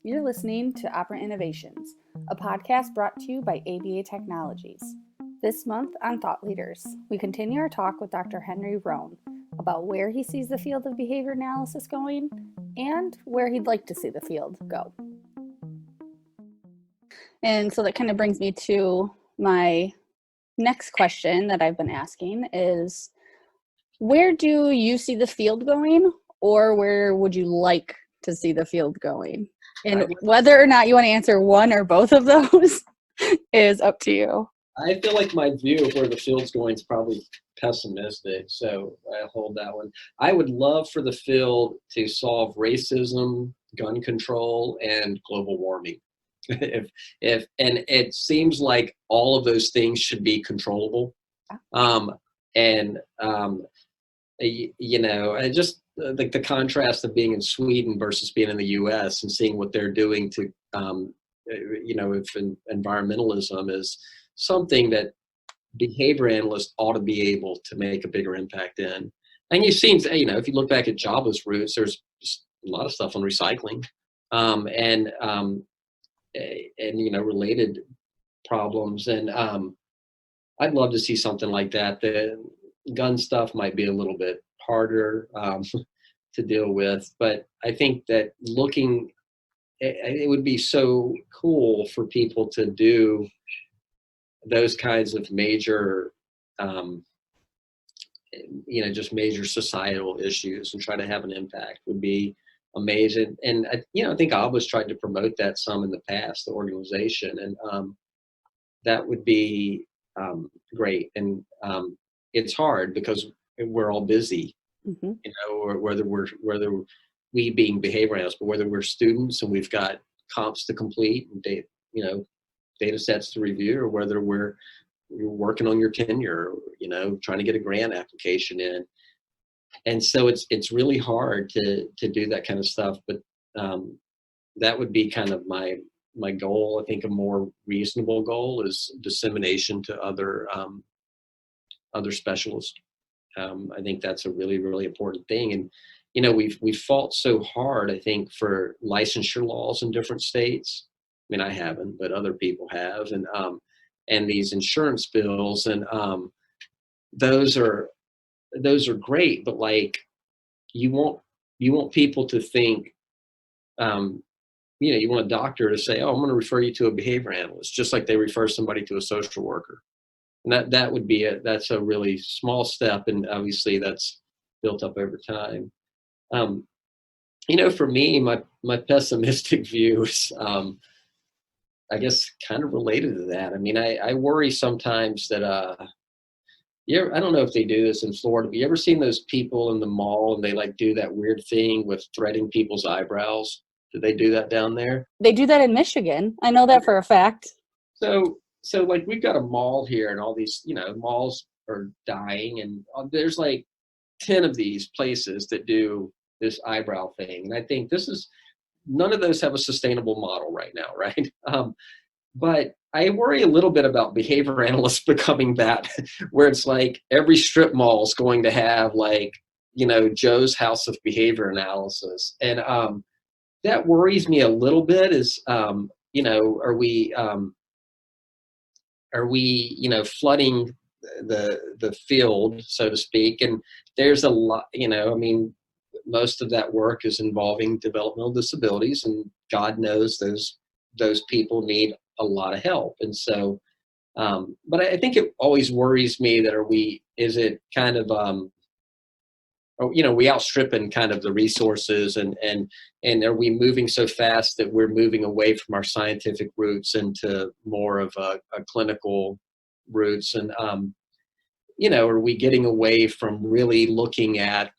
You're listening to Operant Innovations, a podcast brought to you by ABA Technologies. This month on Thought Leaders, we continue our talk with Dr. Henry Roane about where he sees the field of behavior analysis going and where he'd like to see the field go. And so that kind of brings me to my next question that I've been asking is, where do you see the field going, or where would you like to see the field going? And whether or not you want to answer one or both of those is up to you. I feel like my view of where the field's going is probably pessimistic, so I hold that one. I would love for the field to solve racism, gun control, and global warming. And it seems like all of those things should be controllable. I just like the contrast of being in Sweden versus being in the U.S. and seeing what they're doing to, if environmentalism is something that behavior analysts ought to be able to make a bigger impact in. And you've seen, if you look back at Java's roots, there's just a lot of stuff on recycling, and related problems. And I'd love to see something like that. The gun stuff might be a little bit harder to deal with, but I think that it would be so cool for people to do those kinds of major, just major societal issues and try to have an impact would be amazing. And I think ABBA's tried to promote that some in the past, the organization, and that would be great. And it's hard because we're all busy, or whether we being behavior analysts, but whether we're students and we've got comps to complete and data sets to review, or whether you're working on your tenure, trying to get a grant application in. And so it's really hard to do that kind of stuff, but that would be kind of my goal. I think a more reasonable goal is dissemination to other specialists. I think that's a really, really important thing. And, we've fought so hard, I think, for licensure laws in different states. I mean, I haven't, but other people have. And these insurance bills, and those are great, but like, you want people to think, you want a doctor to say, oh, I'm going to refer you to a behavior analyst, just like they refer somebody to a social worker. And that would be that's a really small step. And obviously that's built up over time. For me, my pessimistic view is, I guess, kind of related to that. I mean, I worry sometimes that, I don't know if they do this in Florida, but you ever seen those people in the mall and they like do that weird thing with threading people's eyebrows? Do they do that down there? They do that in Michigan. I know that for a fact. So like, we've got a mall here, and all these, malls are dying, and there's like 10 of these places that do this eyebrow thing. And I think none of those have a sustainable model right now, right? But I worry a little bit about behavior analysts becoming that, where it's like every strip mall is going to have like, Joe's House of Behavior Analysis. And that worries me a little bit is, are we flooding the field, so to speak? And there's a lot, most of that work is involving developmental disabilities, and God knows those people need a lot of help. And so, but I think it always worries me that is it kind of, we outstripping kind of the resources, and are we moving so fast that we're moving away from our scientific roots into more of a clinical roots? And, are we getting away from really looking at,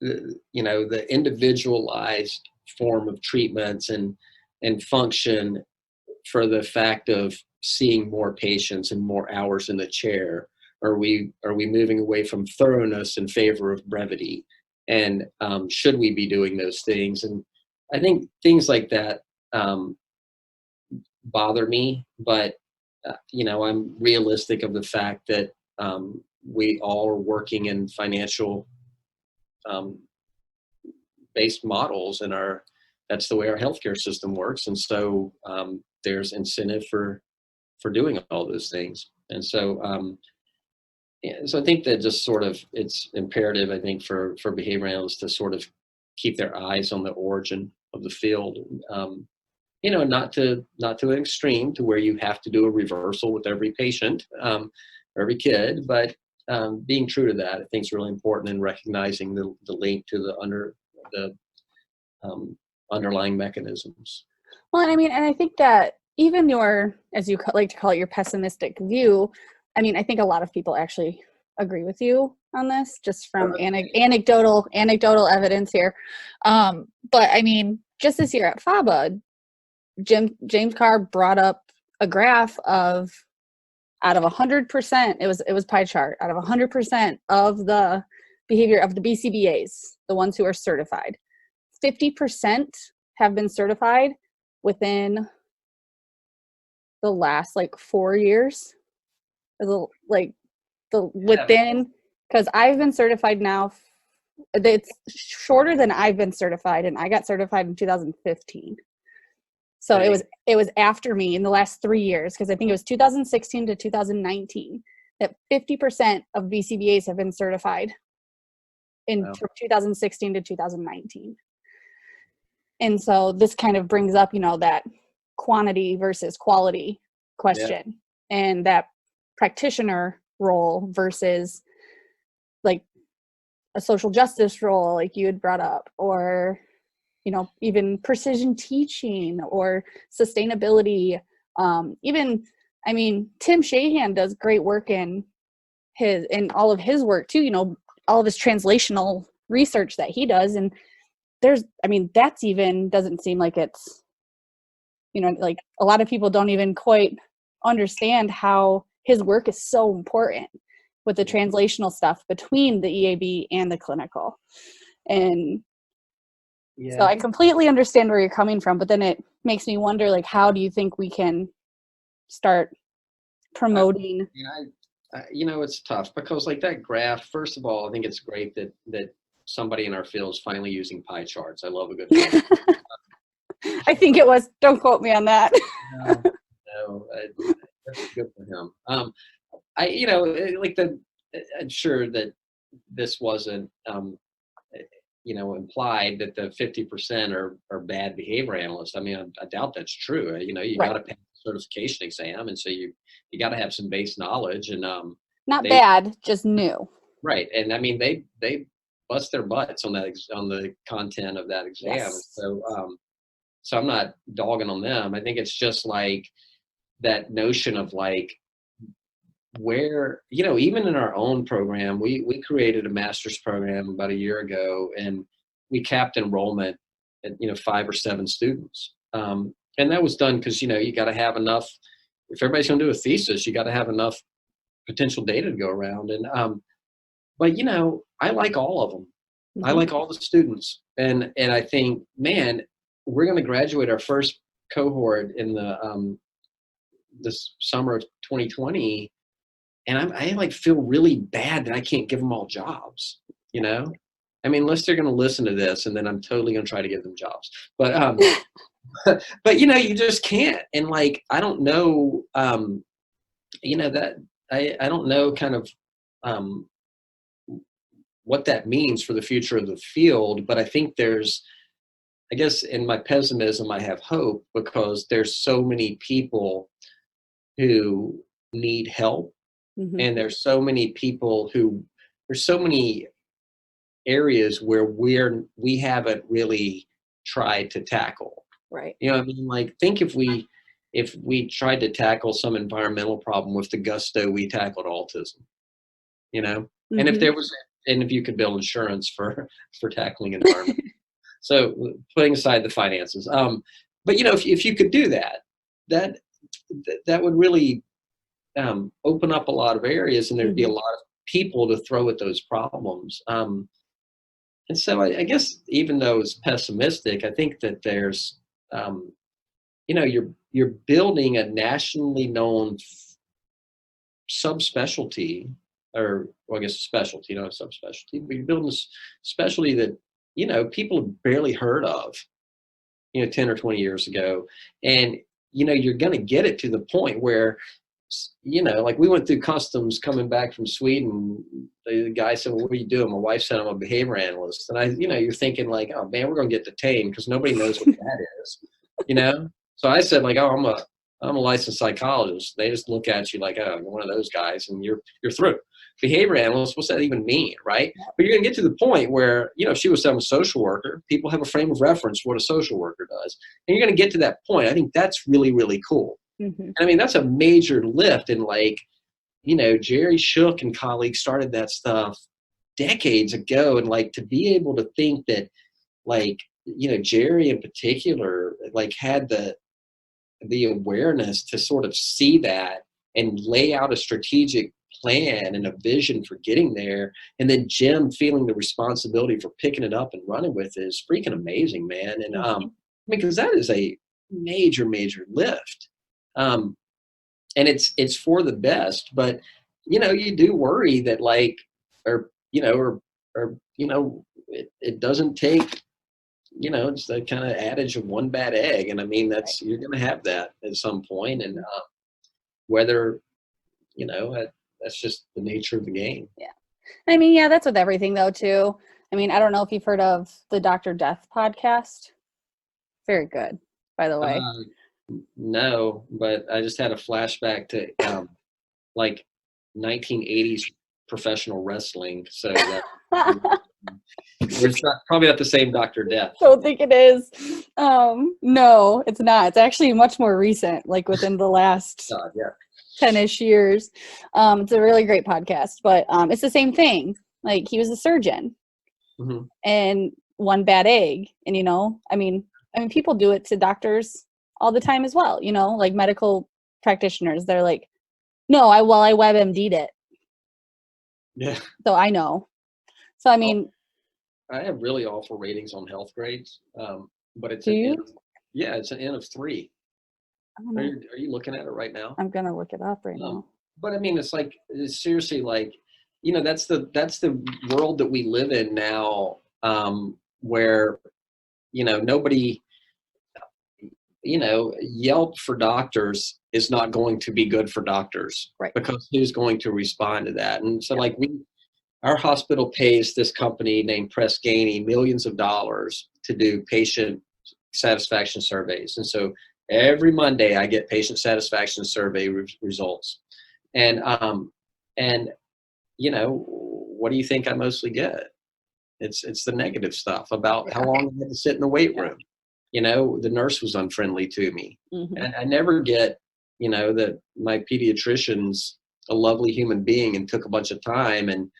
the individualized form of treatments and function for the fact of seeing more patients and more hours in the chair? Are we moving away from thoroughness in favor of brevity? And should we be doing those things? And I think things like that bother me, but I'm realistic of the fact that we all are working in financial based models, and our that's the way our healthcare system works. And so there's incentive for doing all those things. And so, yeah, so I think that just sort of it's imperative, I think, for behavior analysts to sort of keep their eyes on the origin of the field. Not to an extreme to where you have to do a reversal with every patient, every kid, but being true to that, I think, is really important, in recognizing the link to the underlying mechanisms. Well, and I mean, and I think that even your, as you like to call it, your pessimistic view, I mean, I think a lot of people actually agree with you on this, just from anecdotal evidence here. But I mean, just this year at FABA, James Carr brought up a graph of, out of 100%, it was pie chart, out of 100% of the behavior of the BCBAs, the ones who are certified, 50% have been certified within the last 4 years. Within, because I've been certified now, it's shorter than I've been certified, and I got certified in 2015. So it was after me in the last 3 years, because I think it was 2016 to 2019 that 50% of BCBAs have been certified from 2016 to 2019. And so this kind of brings up, that quantity versus quality question, and that practitioner role versus a social justice role, like you had brought up, or even precision teaching or sustainability. Even, I mean, Tim Shahan does great work in all of his work too, all of his translational research that he does. And that's even doesn't seem like it's, a lot of people don't even quite understand how his work is so important with the translational stuff between the EAB and the clinical. And so I completely understand where you're coming from, but then it makes me wonder, how do you think we can start promoting? It's tough, because that graph, first of all, I think it's great that somebody in our field is finally using pie charts. I love a good pie chart. I think it was, don't quote me on that. No, that's good for him. I'm sure that this wasn't, implied that the 50% are bad behavior analysts. I mean, I doubt that's true. You got to pass the certification exam, and so you got to have some base knowledge, and not bad, just new. Right, and I mean they bust their butts on the content of that exam. Yes. So I'm not dogging on them. I think it's just that notion of where, even in our own program, we created a master's program about a year ago, and we capped enrollment at 5 or 7 students, and that was done because you got to have enough. If everybody's going to do a thesis, you got to have enough potential data to go around. And but I like all of them. Mm-hmm. I like all the students, and I think, man, we're going to graduate our first cohort in the this summer of 2020. And I feel really bad that I can't give them all jobs, I mean, unless they're going to listen to this, and then I'm totally going to try to give them jobs. But, but you just can't. And I don't know, that I don't know kind of what that means for the future of the field. But I think I guess in my pessimism, I have hope, because there's so many people who need help. Mm-hmm. And there's so many areas where we haven't really tried to tackle. Right. I mean, think if we tried to tackle some environmental problem with the gusto we tackled autism, mm-hmm. and if you could build insurance for tackling environment. So putting aside the finances, but if you could do that would really open up a lot of areas, and there'd be a lot of people to throw at those problems. And so I guess, even though it's pessimistic, I think that there's, you're building a nationally known subspecialty, or I guess a specialty, not a subspecialty, but you're building a specialty that, people have barely heard of. 10 or 20 years ago. And, you're going to get it to the point where, like we went through customs coming back from Sweden. The guy said, well, what are you doing? My wife said I'm a behavior analyst. And you're thinking like, oh man, we're going to get detained because nobody knows what that is, So I said like, oh, I'm a licensed psychologist. They just look at you like, oh, you're one of those guys and you're through. Behavior analyst, what's that even mean, right? But you're going to get to the point where, if she was a social worker, people have a frame of reference for what a social worker does. And you're going to get to that point. I think that's really, really cool. Mm-hmm. I mean, that's a major lift. And like, Jerry Shook and colleagues started that stuff decades ago. And like, to be able to think that like, Jerry in particular, like had the awareness to sort of see that and lay out a strategic plan and a vision for getting there. And then Jim feeling the responsibility for picking it up and running with it is freaking amazing, man. And because that is a major, major lift. And it's for the best, but you do worry that like, it doesn't take, it's the kind of adage of one bad egg. And I mean, you're going to have that at some point. And whether, that's just the nature of the game. Yeah. I mean, yeah, that's with everything though, too. I mean, I don't know if you've heard of the Dr. Death podcast. Very good, by the way. No, but I just had a flashback to like 1980s professional wrestling. So that it's probably not the same Dr. Death. I don't think it is. No, it's not. It's actually much more recent, like within the last 10-ish years. It's a really great podcast, but it's the same thing. Like he was a surgeon and one bad egg. And, I mean, people do it to doctors all the time as well, like medical practitioners. They're like, no, I WebMD'd it. Yeah. So I know. So, I mean. I have really awful ratings on health grades, but it's it's an N of 3. Are you looking at it right now? I'm gonna look it up right now. But I mean, it's like seriously, like that's the world that we live in now, where nobody, Yelp for doctors is not going to be good for doctors, right? Because who's going to respond to that? And so, like our hospital pays this company named Press Ganey millions of dollars to do patient satisfaction surveys. And so every Monday I get patient satisfaction survey results. And what do you think I mostly get? It's the negative stuff about how long I had to sit in the wait room. The nurse was unfriendly to me. And I never get, that my pediatrician's a lovely human being and took a bunch of time and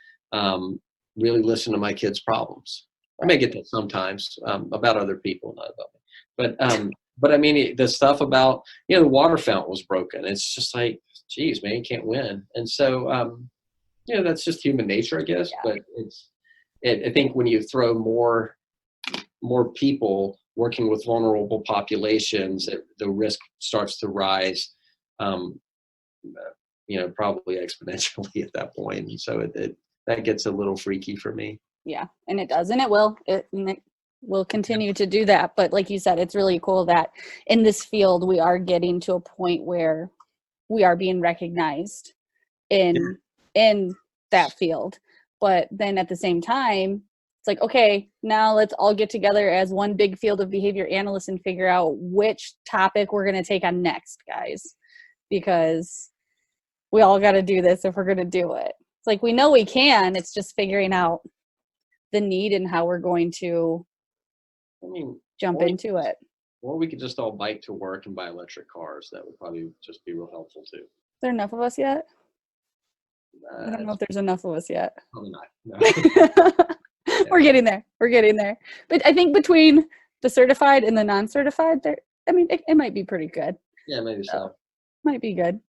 really listen to my kids' problems. I may get that sometimes about other people, not about me. But I mean, the stuff about, the water fountain was broken. It's just like, geez, man, you can't win. And so, that's just human nature, I guess. Yeah. But I think when you throw more people working with vulnerable populations, the risk starts to rise, probably exponentially at that point. And so that gets a little freaky for me. Yeah, and it does, and it will. It will continue to do that. But like you said, it's really cool that in this field we are getting to a point where we are being recognized in that field. But then at the same time, it's like, okay, now let's all get together as one big field of behavior analysts and figure out which topic we're going to take on next, guys, because we all got to do this if we're going to do it. It's like, we know we can, it's just figuring out the need and how we're going to jump into it. Or we could just all bike to work and buy electric cars. That would probably just be real helpful too. Is there enough of us yet? I don't know if there's enough of us yet. Probably not. No. We're getting there. But I think between the certified and the non-certified, it might be pretty good. Yeah, maybe so. Might be good.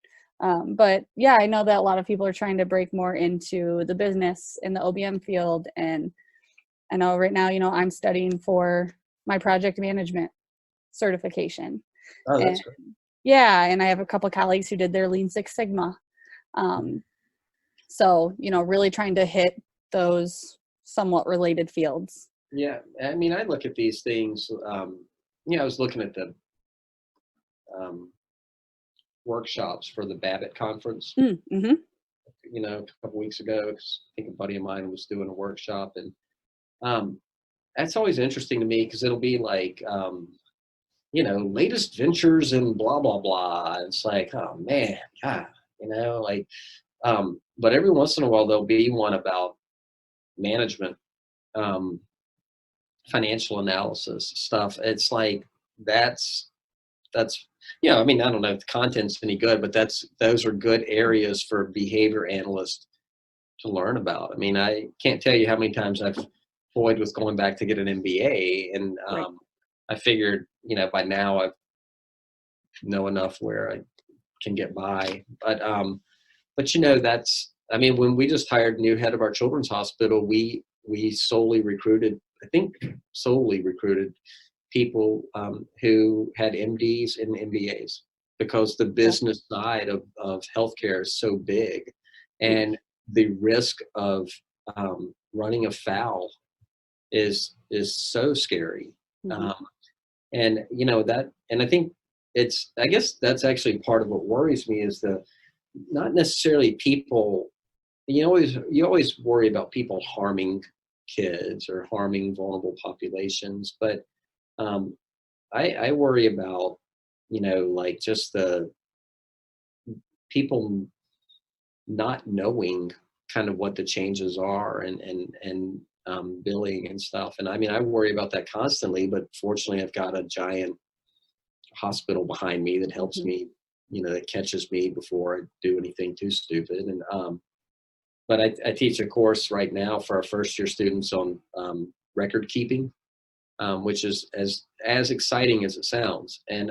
But yeah, I know that a lot of people are trying to break more into the business in the OBM field. And I know right now, I'm studying for my project management certification. Oh, that's great. Yeah, and I have a couple of colleagues who did their Lean Six Sigma. So, really trying to hit those somewhat related fields. Yeah, I mean, I look at these things, I was looking at the um, workshops for the Babbitt conference, Mm-hmm. a couple weeks ago. 'Cause I think a buddy of mine was doing a workshop, and um, that's always interesting to me because it'll be like, latest ventures and blah blah blah. It's like, oh man, God, like, but every once in a while there'll be one about management, um, financial analysis stuff. It's like that's I mean, I don't know if the content's any good, but those are good areas for behavior analysts to learn about. I mean, I can't tell you how many times I've toyed with going back to get an MBA, and Right. I figured, by now I know enough where I can get by. But that's, I mean, when we just hired a new head of our children's hospital, we I think solely recruited people who had MDs and MBAs, because the Yeah. business side of healthcare is so big, Huge. and the risk of running afoul is so scary. Mm-hmm. Um, and and I think I guess that's actually part of what worries me is not necessarily people. You always worry about people harming kids or harming vulnerable populations, but um, I worry about, like, just the people not knowing kind of what the changes are, and billing and stuff. And I mean, I worry about that constantly, but fortunately I've got a giant hospital behind me that helps Mm-hmm. me, that catches me before I do anything too stupid. And but I teach a course right now for our first year students on record keeping, which is as exciting as it sounds. And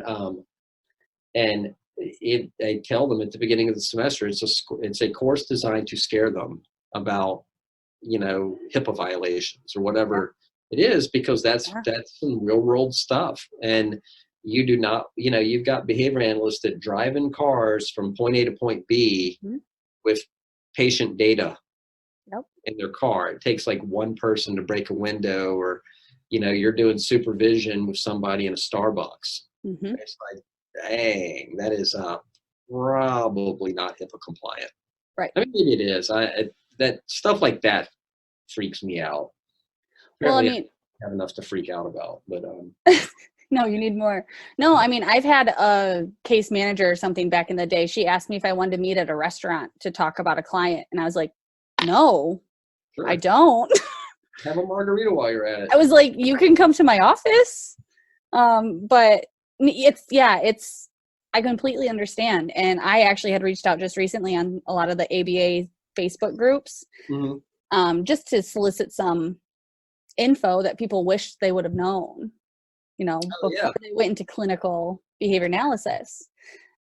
I tell them at the beginning of the semester, it's a course designed to scare them about, HIPAA violations or whatever it is, because that's Yeah. some real world stuff. And you do not, you've got behavior analysts that drive in cars from point A to point B Mm-hmm. with patient data Yep. in their car. It takes like one person to break a window, or, you're doing supervision with somebody in a Starbucks. Mm-hmm. It's like, dang, that is probably not HIPAA compliant. Right. I mean, maybe it is. That stuff like that freaks me out. Well, I Apparently, I mean, have enough to freak out about, but no, you need more. No, I mean, I've had a case manager or something back in the day. She asked me if I wanted to meet at a restaurant to talk about a client. And I was like, no, sure, I don't. have a margarita while you're at it. I was like, you can come to my office. But it's, I completely understand. And I actually had reached out just recently on a lot of the ABA Facebook groups, Mm-hmm. just to solicit some info that people wish they would have known, Oh, before yeah. they went into clinical behavior analysis,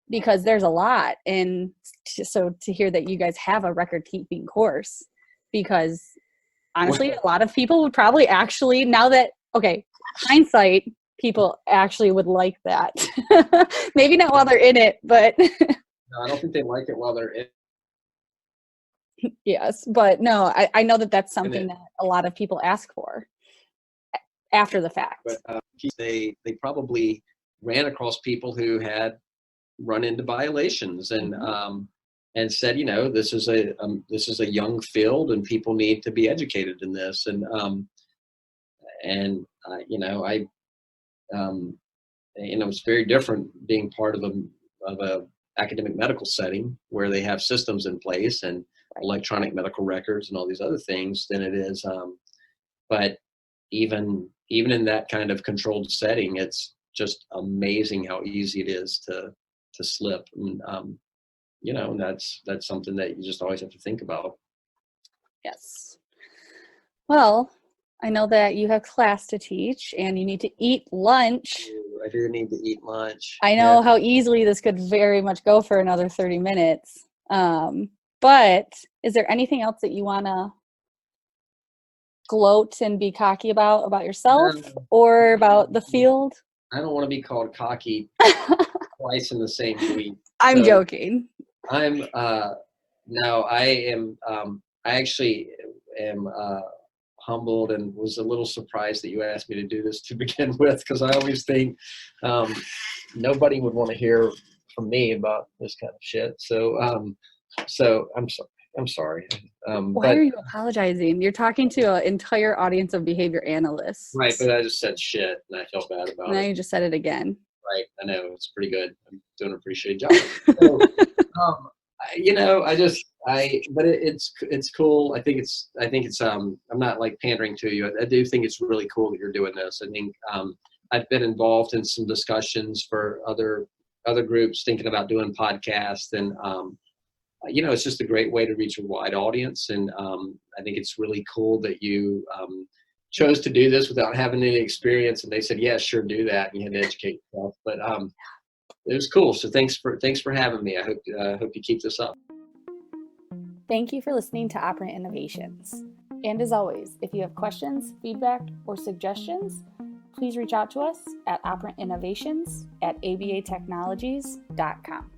because there's a lot. And so to hear that you guys have a record keeping course, because honestly, a lot of people would probably actually, now that, okay, hindsight, people actually would like that. Maybe not while they're in it, but No, I don't think they like it while they're in yes. But no, I know that that's something it. that a lot of people ask for after the fact. But they probably ran across people who had run into violations, and Mm-hmm. and said, this is a young field, and people need to be educated in this. And I it's very different being part of a academic medical setting where they have systems in place and Right. electronic medical records and all these other things than it is. But even in that kind of controlled setting, it's just amazing how easy it is to slip. And and that's something that you just always have to think about. Yes. Well, I know that you have class to teach and you need to eat lunch. I do need to eat lunch. I Yeah. know how easily this could very much go for another 30 minutes. But is there anything else that you want to gloat and be cocky about yourself or about the field? I don't want to be called cocky twice in the same week. I'm So joking. I'm no, I am I actually am humbled and was a little surprised that you asked me to do this to begin with, because I always think nobody would want to hear from me about this kind of shit. So I'm sorry. I'm sorry. Why are you apologizing? You're talking to an entire audience of behavior analysts. Right, but I just said shit and I felt bad about it. Now you just said it again. Right, I know, it's pretty good. I'm doing a pretty shitty job. So, but it's cool. I think it's I'm not like pandering to you. I do think it's really cool that you're doing this. I think I've been involved in some discussions for other groups thinking about doing podcasts, and it's just a great way to reach a wide audience. And I think it's really cool that you chose to do this without having any experience. And they said, yeah, sure, do that. And you had to educate yourself. But it was cool. So thanks for having me. I hope you keep this up. Thank you for listening to Operant Innovations. And as always, if you have questions, feedback, or suggestions, please reach out to us at operantinnovations@abatechnologies.com.